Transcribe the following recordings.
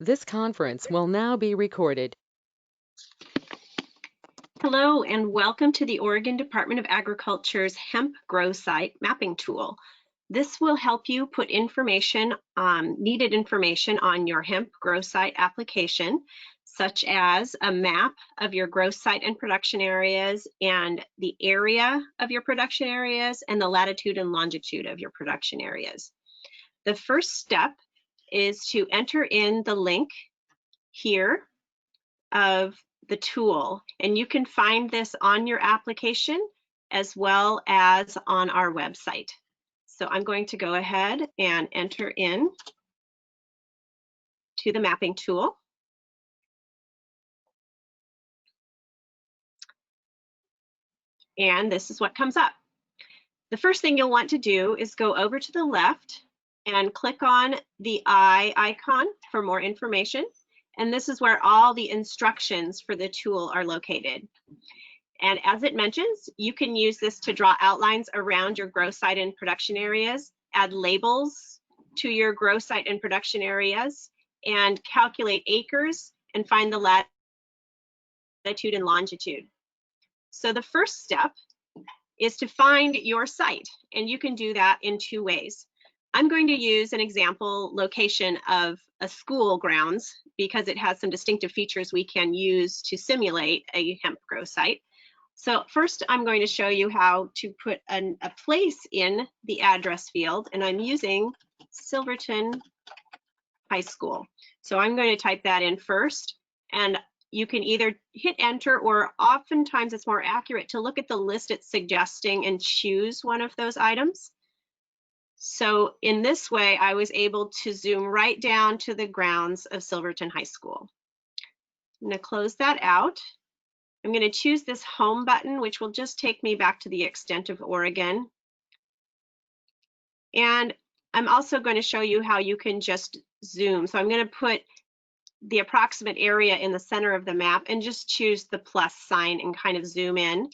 This conference will now be recorded. Hello and welcome to the Oregon Department of Agriculture's Hemp Grow Site Mapping Tool. This will help you put needed information on your hemp grow site application, such as a map of your grow site and production areas and the area of your production areas and the latitude and longitude of your production areas. The first step is to enter in the link here of the tool, and you can find this on your application as well as on our website. So I'm going to go ahead and enter in to the mapping tool. And this is what comes up. The first thing you'll want to do is go over to the left and click on the eye icon for more information. And this is where all the instructions for the tool are located. And as it mentions, you can use this to draw outlines around your grow site and production areas, add labels to your grow site and production areas, and calculate acres and find the latitude and longitude. So the first step is to find your site, and you can do that in two ways. I'm going to use an example location of a school grounds because it has some distinctive features we can use to simulate a hemp grow site. So first, I'm going to show you how to put a place in the address field, and I'm using Silverton High School. So I'm going to type that in first, and you can either hit enter, or oftentimes it's more accurate to look at the list it's suggesting and choose one of those items. So in this way, I was able to zoom right down to the grounds of Silverton High School. I'm going to close that out. I'm going to choose this home button, which will just take me back to the extent of Oregon. And I'm also going to show you how you can just zoom. So I'm going to put the approximate area in the center of the map and just choose the plus sign and kind of zoom in.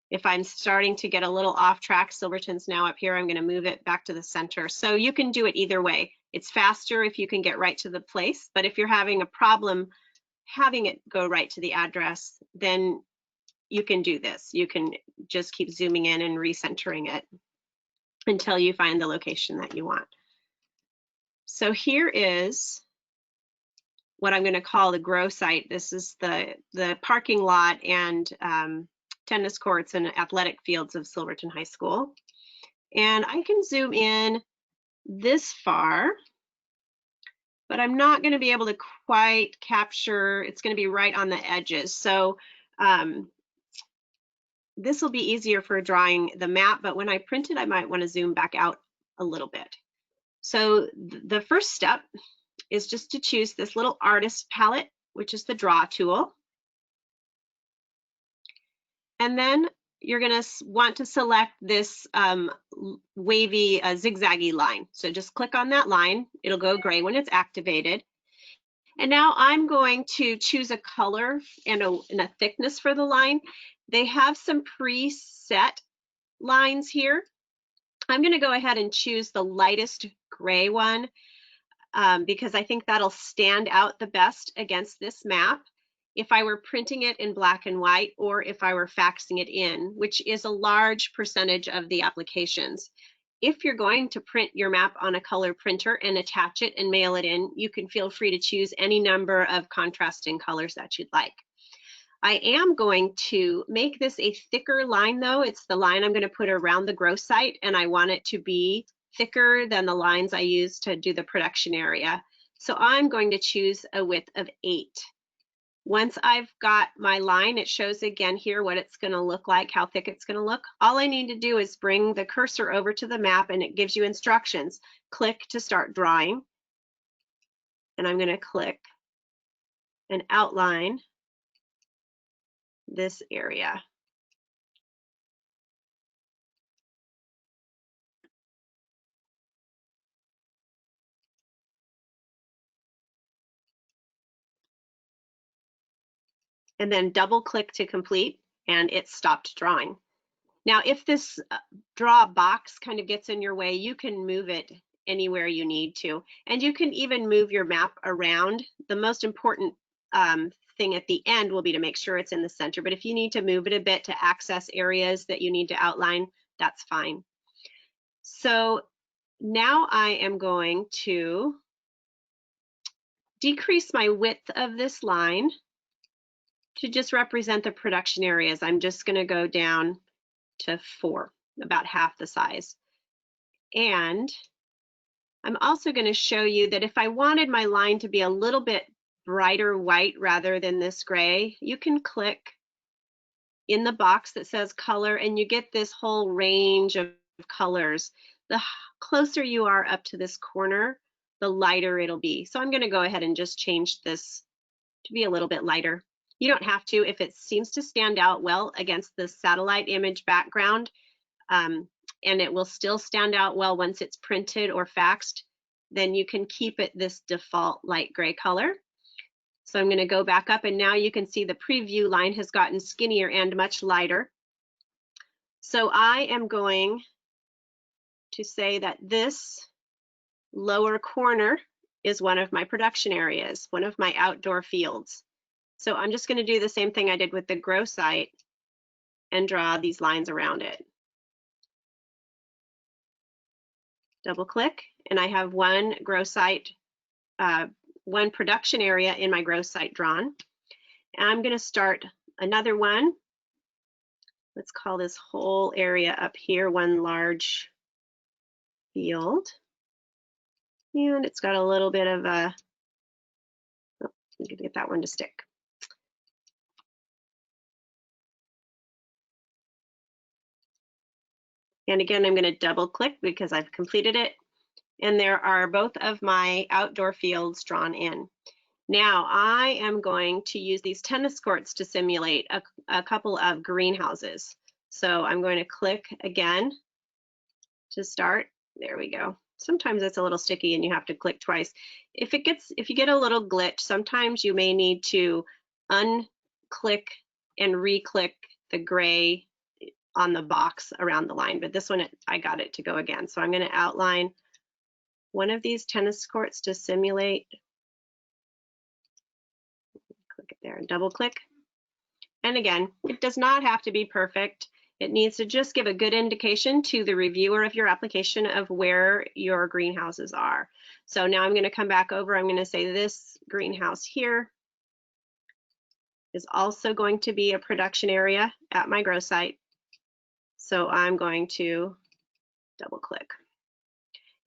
If I'm starting to get a little off track, Silverton's now up here, I'm going to move it back to the center. So you can do it either way. It's faster if you can get right to the place, but if you're having a problem having it go right to the address, then you can do this. You can just keep zooming in and recentering it until you find the location that you want. So here is what I'm going to call the grow site. This is the parking lot and tennis courts and athletic fields of Silverton High School. And I can zoom in this far, but I'm not going to be able to quite capture, it's going to be right on the edges. So this will be easier for drawing the map, but when I print it, I might want to zoom back out a little bit. So the first step is just to choose this little artist palette, which is the draw tool. And then you're going to want to select this wavy zigzaggy line. So just click on that line. It'll go gray when it's activated. And now I'm going to choose a color and a thickness for the line. They have some preset lines here. I'm going to go ahead and choose the lightest gray one because I think that'll stand out the best against this map if I were printing it in black and white, or if I were faxing it in, which is a large percentage of the applications. If you're going to print your map on a color printer and attach it and mail it in, you can feel free to choose any number of contrasting colors that you'd like. I am going to make this a thicker line though. It's the line I'm going to put around the grow site, and I want it to be thicker than the lines I use to do the production area. So I'm going to choose a width of 8. Once I've got my line, it shows again here what it's going to look like, how thick it's going to look. All I need to do is bring the cursor over to the map, and it gives you instructions. Click to start drawing. And I'm going to click and outline this area. And then double click to complete, and it stopped drawing. Now, if this draw box kind of gets in your way, you can move it anywhere you need to. And you can even move your map around. The most important thing at the end will be to make sure it's in the center. But if you need to move it a bit to access areas that you need to outline, that's fine. So now I am going to decrease my width of this line to just represent the production areas. I'm just going to go down to 4, about half the size. And I'm also going to show you that if I wanted my line to be a little bit brighter white rather than this gray, you can click in the box that says color and you get this whole range of colors. The closer you are up to this corner, the lighter it'll be. So I'm going to go ahead and just change this to be a little bit lighter. You don't have to if it seems to stand out well against the satellite image background, and it will still stand out well once it's printed or faxed, then you can keep it this default light gray color. So I'm going to go back up and now you can see the preview line has gotten skinnier and much lighter. So I am going to say that this lower corner is one of my production areas, one of my outdoor fields. So I'm just going to do the same thing I did with the grow site and draw these lines around it. Double click and I have one grow site, one production area in my grow site drawn. And I'm going to start another one. Let's call this whole area up here one large field. And it's got a little bit of a, oh, I'm going to get that one to stick. And again, I'm going to double click because I've completed it. And there are both of my outdoor fields drawn in. Now I am going to use these tennis courts to simulate a couple of greenhouses. So I'm going to click again to start. There we go. Sometimes it's a little sticky and you have to click twice. If you get a little glitch, sometimes you may need to unclick and re-click the gray on the box around the line, but this one I got it to go again. So I'm going to outline one of these tennis courts to simulate. Click it there and double click. And again, it does not have to be perfect. It needs to just give a good indication to the reviewer of your application of where your greenhouses are. So now I'm going to come back over. I'm going to say this greenhouse here is also going to be a production area at my grow site. So I'm going to double click.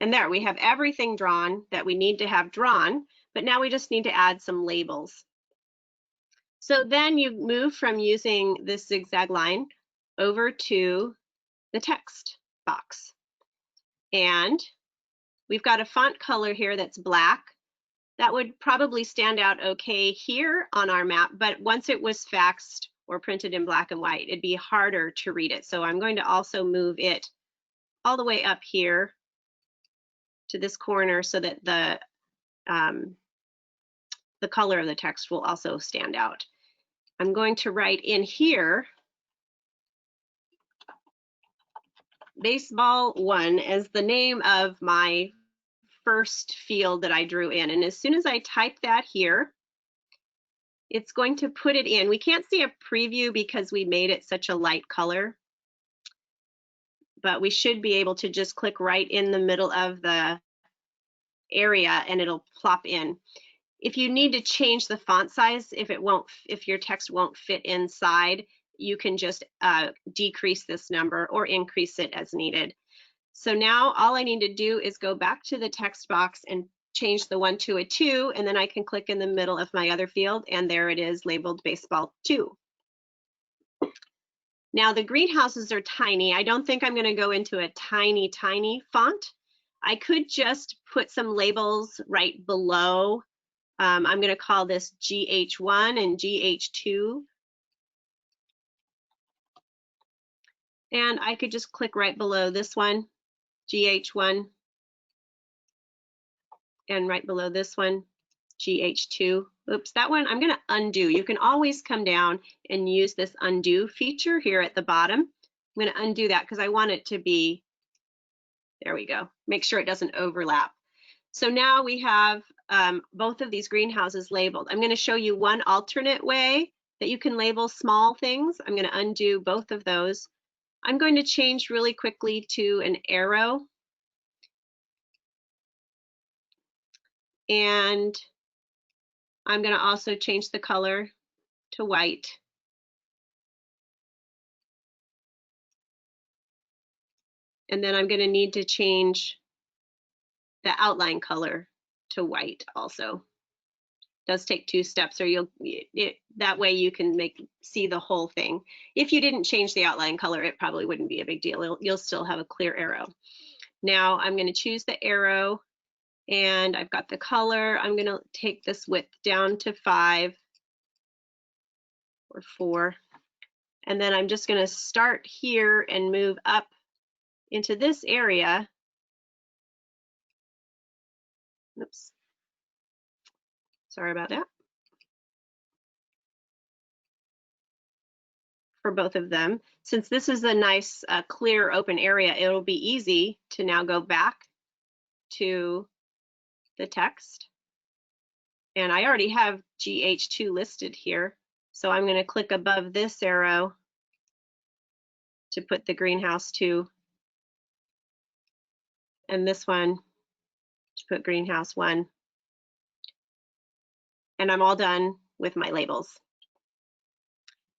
And there we have everything drawn that we need to have drawn, but now we just need to add some labels. So then you move from using this zigzag line over to the text box. And we've got a font color here that's black. That would probably stand out okay here on our map, but once it was faxed or printed in black and white, it'd be harder to read it. So I'm going to also move it all the way up here to this corner so that the color of the text will also stand out. I'm going to write in here baseball 1 as the name of my first field that I drew in. And as soon as I type that here, it's going to put it in. We can't see a preview because we made it such a light color, but we should be able to just click right in the middle of the area and it'll plop in. If you need to change the font size, if your text won't fit inside, you can just decrease this number or increase it as needed. So now all I need to do is go back to the text box and change the 1 to a 2, and then I can click in the middle of my other field, and there it is labeled baseball 2. Now the greenhouses are tiny. I don't think I'm going to go into a tiny, tiny font. I could just put some labels right below. I'm going to call this GH1 and GH2. And I could just click right below this one, GH1, and right below this one, GH2. Oops, that one I'm going to undo. You can always come down and use this undo feature here at the bottom. I'm going to undo that because I want it to be There we go. Make sure it doesn't overlap. So now we have both of these greenhouses labeled. I'm going to show you one alternate way that you can label small things. I'm going to undo both of those. I'm going to change really quickly to an arrow. And I'm going to also change the color to white. And then I'm going to need to change the outline color to white also. It does take 2 steps, or that way you can see the whole thing. If you didn't change the outline color, it probably wouldn't be a big deal. You'll still have a clear arrow. Now I'm going to choose the arrow, and I've got the color. I'm going to take this width down to 5 or 4. And then I'm just going to start here and move up into this area. Oops. Sorry about that. For both of them. Since this is a nice clear open area, it'll be easy to now go back to the text. And I already have GH2 listed here. So I'm going to click above this arrow to put the greenhouse 2, and this one to put greenhouse 1. And I'm all done with my labels.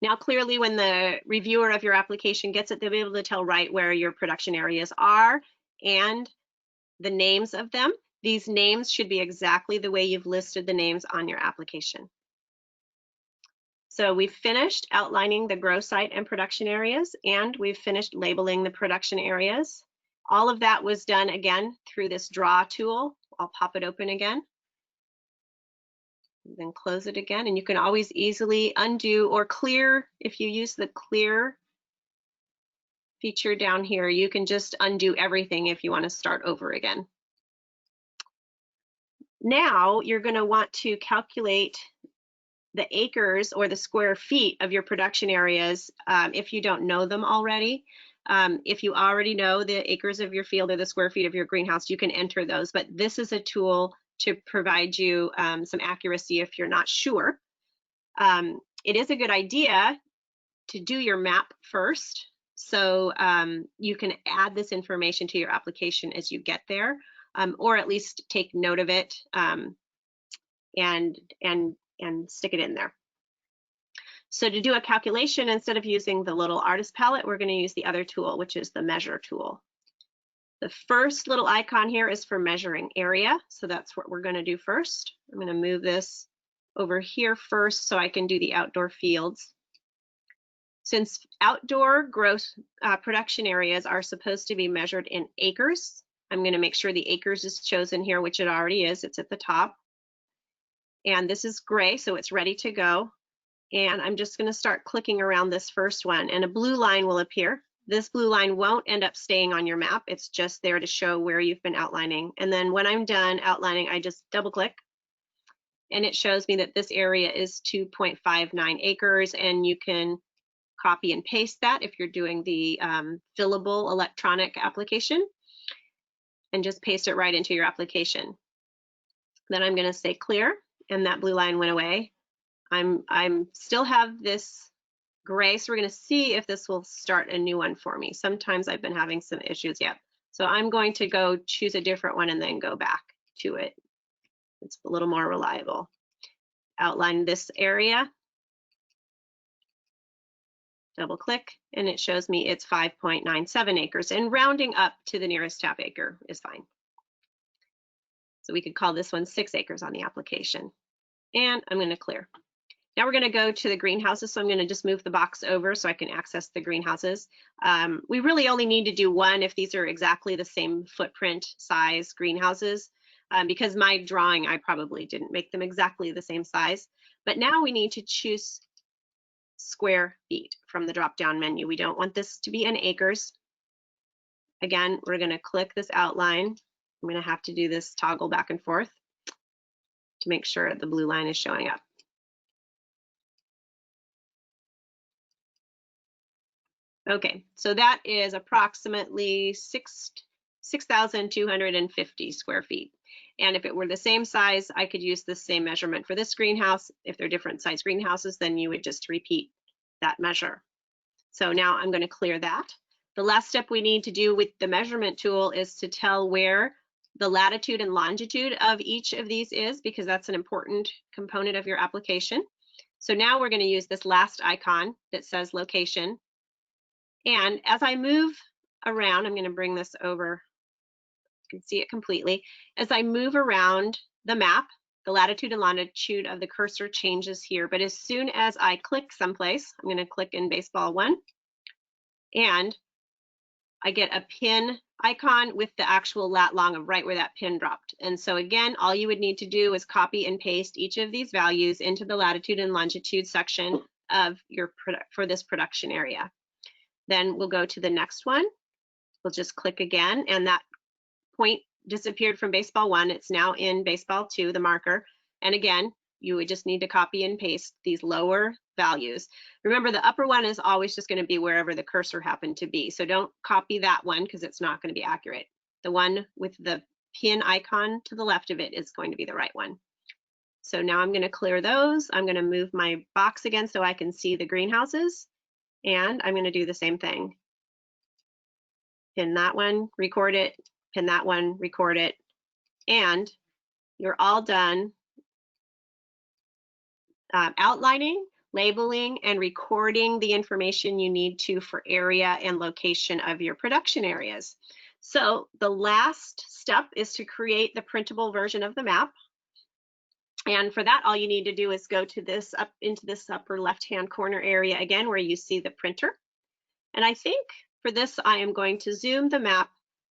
Now, clearly, when the reviewer of your application gets it, they'll be able to tell right where your production areas are and the names of them. These names should be exactly the way you've listed the names on your application. So we've finished outlining the grow site and production areas, and we've finished labeling the production areas. All of that was done again through this draw tool. I'll pop it open again. Then close it again, and you can always easily undo or clear. If you use the clear feature down here, you can just undo everything if you want to start over again. Now you're going to want to calculate the acres or the square feet of your production areas if you don't know them already. If you already know the acres of your field or the square feet of your greenhouse, you can enter those, but this is a tool to provide you some accuracy if you're not sure. It is a good idea to do your map first, so you can add this information to your application as you get there, or at least take note of it and stick it in there. So to do a calculation, instead of using the little artist palette, we're going to use the other tool, which is the measure tool. The first little icon here is for measuring area, so that's what we're going to do first. I'm going to move this over here first so I can do the outdoor fields. Since outdoor growth production areas are supposed to be measured in acres, I'm going to make sure the acres is chosen here, which it already is. It's at the top. And this is gray, so it's ready to go. And I'm just going to start clicking around this first one, and a blue line will appear. This blue line won't end up staying on your map. It's just there to show where you've been outlining. And then when I'm done outlining, I just double click, and it shows me that this area is 2.59 acres, and you can copy and paste that if you're doing the fillable electronic application, and just paste it right into your application. Then I'm going to say clear, and that blue line went away. I'm still have this gray, so we're going to see if this will start a new one for me. Sometimes I've been having some issues yet. So I'm going to go choose a different one and then go back to it. It's a little more reliable. Outline this area. Double click, and it shows me it's 5.97 acres, and rounding up to the nearest half acre is fine. So we could call this one 6 acres on the application. And I'm going to clear. Now we're going to go to the greenhouses, so I'm going to just move the box over so I can access the greenhouses. We really only need to do one if these are exactly the same footprint size greenhouses. Because my drawing, I probably didn't make them exactly the same size. But now we need to choose square feet from the drop-down menu. We don't want this to be in acres. Again, we're going to click this outline. I'm going to have to do this toggle back and forth to make sure the blue line is showing up. Okay, so that is approximately 6,250 square feet. And if it were the same size, I could use the same measurement for this greenhouse. If they're different size greenhouses, then you would just repeat that measure. So now I'm going to clear that. The last step we need to do with the measurement tool is to tell where the latitude and longitude of each of these is, because that's an important component of your application. So now we're going to use this last icon that says location. And as I move around, I'm going to bring this over. You can see it completely. As I move around the map, the latitude and longitude of the cursor changes here. But as soon as I click someplace, I'm going to click in baseball 1, and I get a pin icon with the actual lat long of right where that pin dropped. And so again, all you would need to do is copy and paste each of these values into the latitude and longitude section of your for this production area. Then we'll go to the next one. We'll just click again, and that point disappeared from baseball 1. It's now in baseball 2, the marker. And again, you would just need to copy and paste these lower values. Remember, the upper one is always just going to be wherever the cursor happened to be. So don't copy that one because it's not going to be accurate. The one with the pin icon to the left of it is going to be the right one. So now I'm going to clear those. I'm going to move my box again so I can see the greenhouses. And I'm going to do the same thing. Pin that one, record it, pin that one, record it, and you're all done outlining, labeling, and recording the information you need to for area and location of your production areas. So the last step is to create the printable version of the map. And for that, all you need to do is go to this up into this upper left-hand corner area again where you see the printer. And I think for this, I am going to zoom the map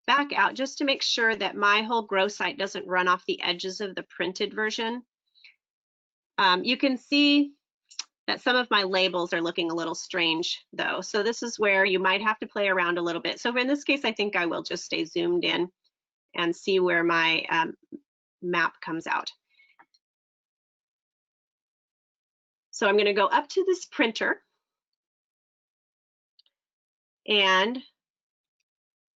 back out just to make sure that my whole grow site doesn't run off the edges of the printed version. You can see that some of my labels are looking a little strange though. So this is where you might have to play around a little bit. So in this case, I think I will just stay zoomed in and see where my map comes out. So I'm going to go up to this printer, and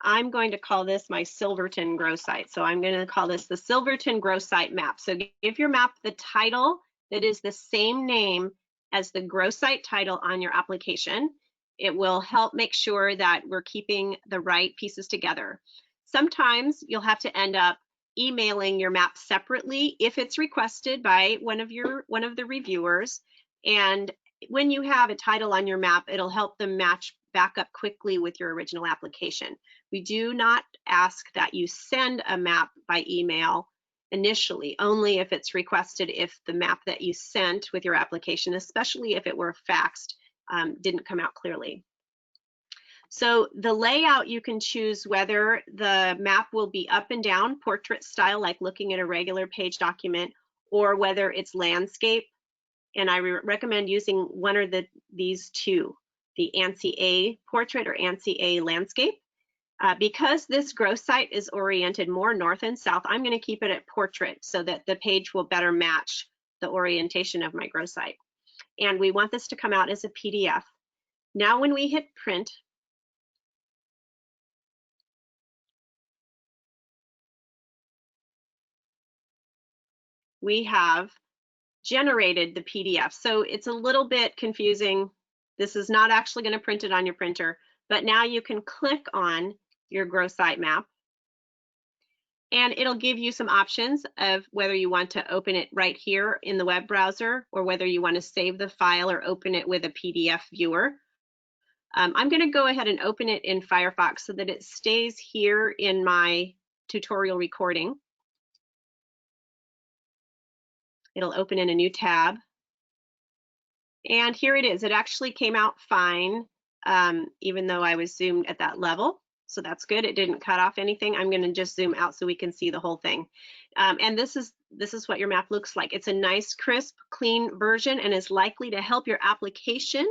I'm going to call this my Silverton grow site. So I'm going to call this the Silverton grow site map. So give your map the title that is the same name as the grow site title on your application. It will help make sure that we're keeping the right pieces together. Sometimes you'll have to end up emailing your map separately if it's requested by one of the reviewers. And when you have a title on your map, it'll help them match back up quickly with your original application. We do not ask that you send a map by email initially, only if it's requested, if the map that you sent with your application, especially if it were faxed, didn't come out clearly. So the layout, you can choose whether the map will be up and down, portrait style, like looking at a regular page document, or whether it's landscape. And I recommend using one or these two, the ANSI A portrait or ANSI A landscape. Because this grow site is oriented more north and south, I'm going to keep it at portrait so that the page will better match the orientation of my grow site. And we want this to come out as a PDF. Now when we hit print, we have generated the PDF. So it's a little bit confusing. This is not actually going to print it on your printer, but now you can click on your grow site map, and it'll give you some options of whether you want to open it right here in the web browser or whether you want to save the file or open it with a PDF viewer. I'm going to go ahead and open it in Firefox so that it stays here in my tutorial recording. It'll open in a new tab. And here it is. It actually came out fine, even though I was zoomed at that level. So that's good. It didn't cut off anything. I'm going to just zoom out so we can see the whole thing. And this is what your map looks like. It's a nice, crisp, clean version and is likely to help your application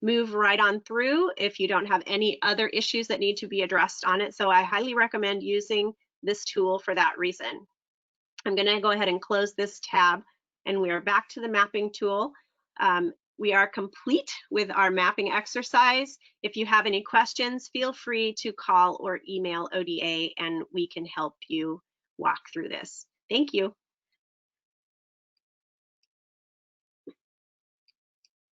move right on through if you don't have any other issues that need to be addressed on it. So I highly recommend using this tool for that reason. I'm going to go ahead and close this tab, and we are back to the mapping tool. We are complete with our mapping exercise. If you have any questions, feel free to call or email ODA and we can help you walk through this. Thank you.